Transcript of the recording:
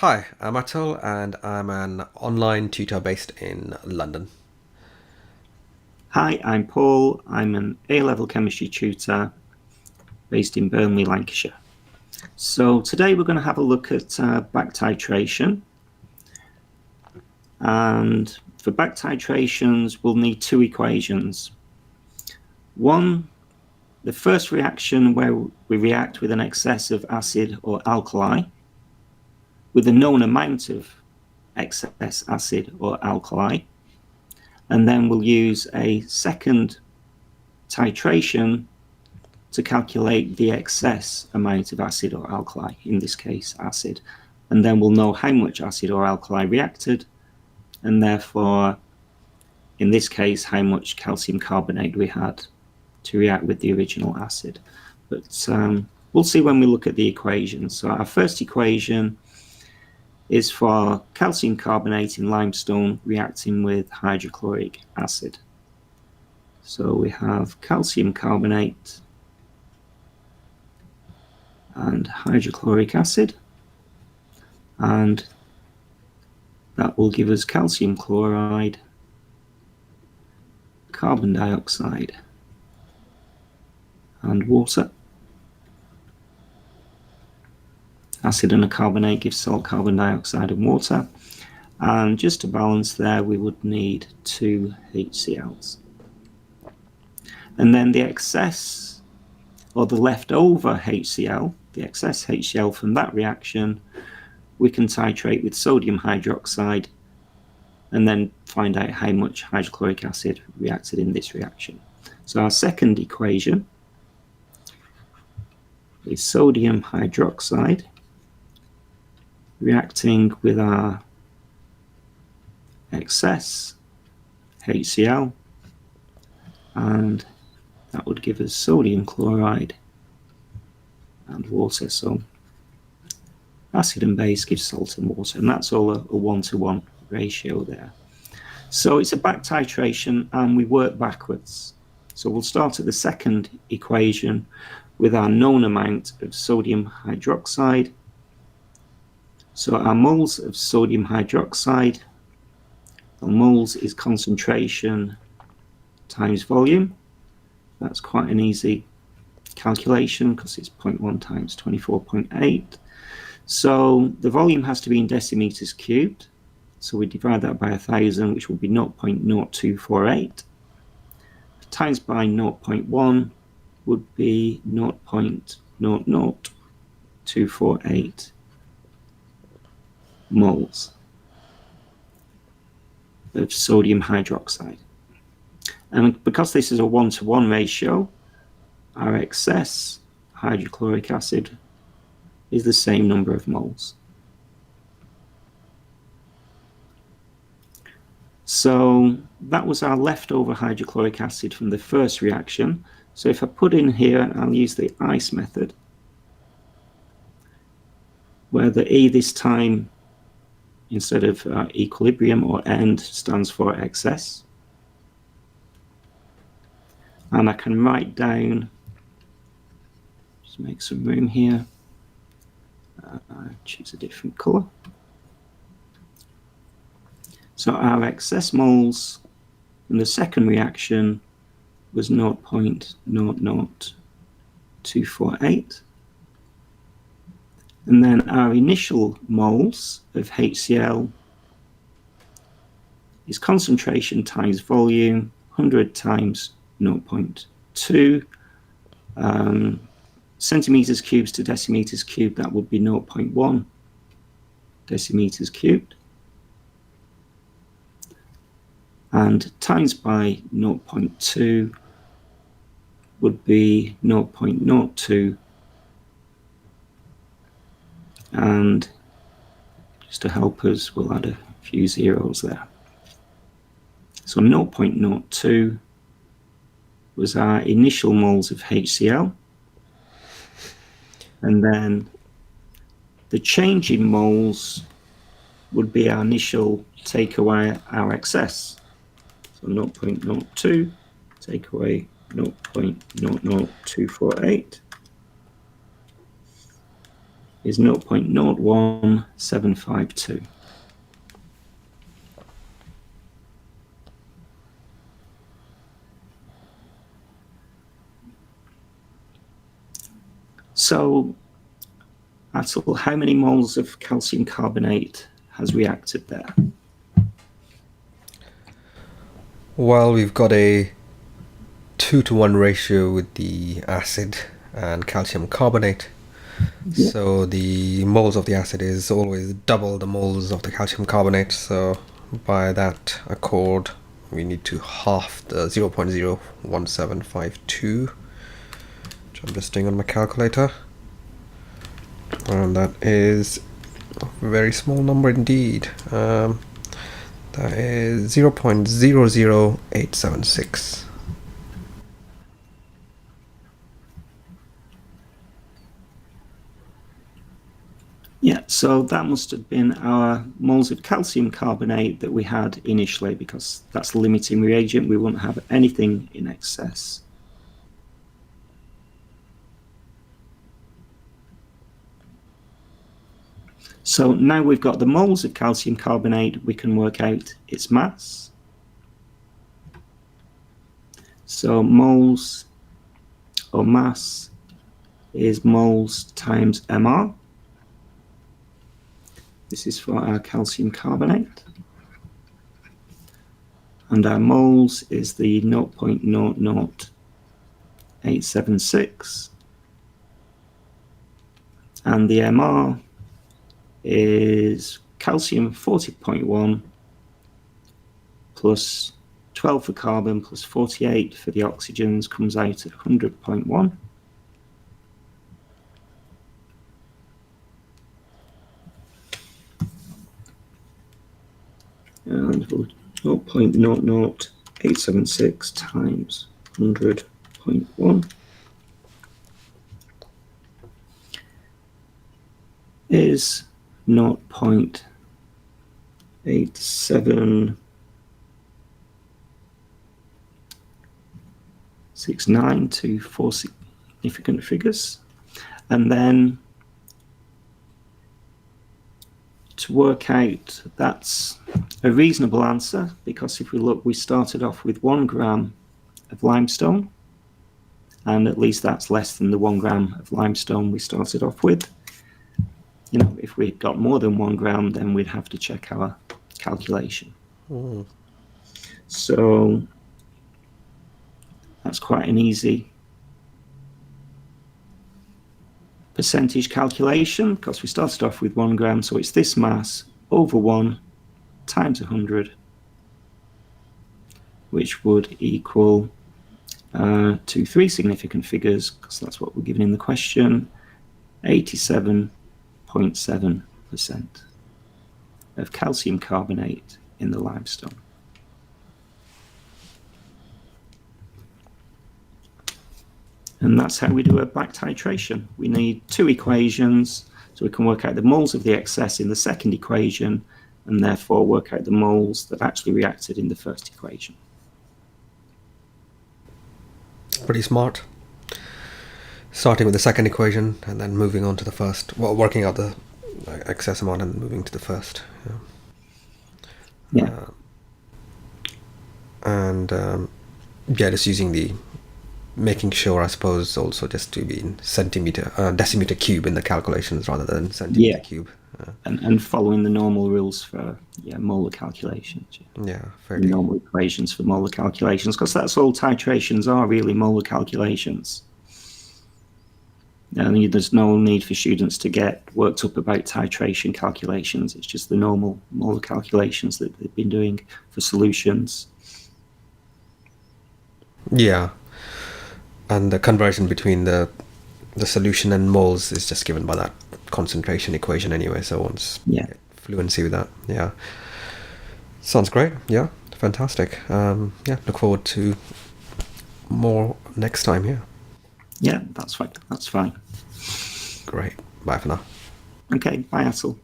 Hi, I'm Atul and I'm an online tutor based in London. Hi, I'm Paul. I'm an A-Level Chemistry tutor based in Burnley, Lancashire. So today we're going to have a look at back titration. And for back titrations, we'll need two equations. One, the first reaction where we react with an excess of acid or alkali with a known amount of excess acid or alkali. And then we'll use a second titration to calculate the excess amount of acid or alkali, in this case acid, and then we'll know how much acid or alkali reacted, and therefore in this case how much calcium carbonate we had to react with the original acid. But we'll see when we look at the equations. So our first equation is for calcium carbonate in limestone reacting with hydrochloric acid. So we have calcium carbonate and hydrochloric acid, and that will give us calcium chloride, carbon dioxide, and water. Acid and a carbonate gives salt, carbon dioxide, and water. And just to balance there, we would need two HCl's. And then the excess, or the leftover HCl, the excess HCl from that reaction, we can titrate with sodium hydroxide and then find out how much hydrochloric acid reacted in this reaction. So our second equation is sodium hydroxide reacting with our excess HCl, and that would give us sodium chloride and water. So acid and base gives salt and water, and that's all a one-to-one ratio there. So it's a back titration and we work backwards. So we'll start at the second equation with our known amount of sodium hydroxide. So our moles of sodium hydroxide, moles is concentration times volume. That's quite an easy calculation because it's 0.1 times 24.8. So the volume has to be in decimeters cubed. So we divide that by 1,000, which will be 0.0248. Times by 0.1 would be 0.00248 moles of sodium hydroxide. And because this is a one-to-one ratio, our excess hydrochloric acid is the same number of moles. So that was our leftover hydrochloric acid from the first reaction. So if I put in here, I'll use the ICE method, where the E this time, instead of equilibrium or end, stands for excess. And I can write down, just make some room here, choose a different color. So our excess moles in the second reaction was 0.00248. And then our initial moles of HCl is concentration times volume, 100 times 0.2. Centimeters cubed to decimeters cubed, that would be 0.1 decimeters cubed. And times by 0.2 would be 0.02. And just to help us, we'll add a few zeros there. So 0.02 was our initial moles of HCl. And then the change in moles would be our initial take away our excess. So 0.02 take away 0.00248. is 0.01752. So, Atul, how many moles of calcium carbonate has reacted there? Well, we've got a 2-to-1 ratio with the acid and calcium carbonate. Yeah. So the moles of the acid is always double the moles of the calcium carbonate. So by that accord, we need to half the 0.01752, which I'm just doing on my calculator. And that is a very small number indeed. That is 0.00876. Yeah, so that must have been our moles of calcium carbonate that we had initially, because that's the limiting reagent. We won't have anything in excess. So now we've got the moles of calcium carbonate, we can work out its mass. So moles or mass is moles times mR. This is for our calcium carbonate. And our moles is the 0.00876. And the mR is calcium 40.1 plus 12 for carbon plus 48 for the oxygens comes out at 100.1. And 0.00876 times 100.1 is 0.8769 to 4 significant figures. And then to work out, that's a reasonable answer, because if we look, we started off with 1 gram of limestone, and at least that's less than the 1 gram of limestone we started off with. You know, if we got more than 1 gram, then we'd have to check our calculation. So that's quite an easy percentage calculation, because we started off with 1 gram, so it's this mass over 1 times 100, which would equal to 3 significant figures, because that's what we're given in the question, 87.7% of calcium carbonate in the limestone. And that's how we do a back titration. We need 2 equations, so we can work out the moles of the excess in the second equation, and therefore work out the moles that actually reacted in the first equation. Pretty smart. Starting with the second equation and then moving on to the first. Well, working out the excess amount and moving to the first. Yeah. Just using the, making sure, I suppose, also just to be in decimeter cube in the calculations rather than centimeter cube. And following the normal rules for molar calculations. Fairly. Normal equations for molar calculations, because that's all titrations are, really, molar calculations. And there's no need for students to get worked up about titration calculations. It's just the normal molar calculations that they've been doing for solutions. Yeah. And the conversion between the solution and moles is just given by that concentration equation anyway, so once get fluency with that. Sounds great. Fantastic. Look forward to more next time. That's fine. Great. Bye for now. Okay, bye, Atul.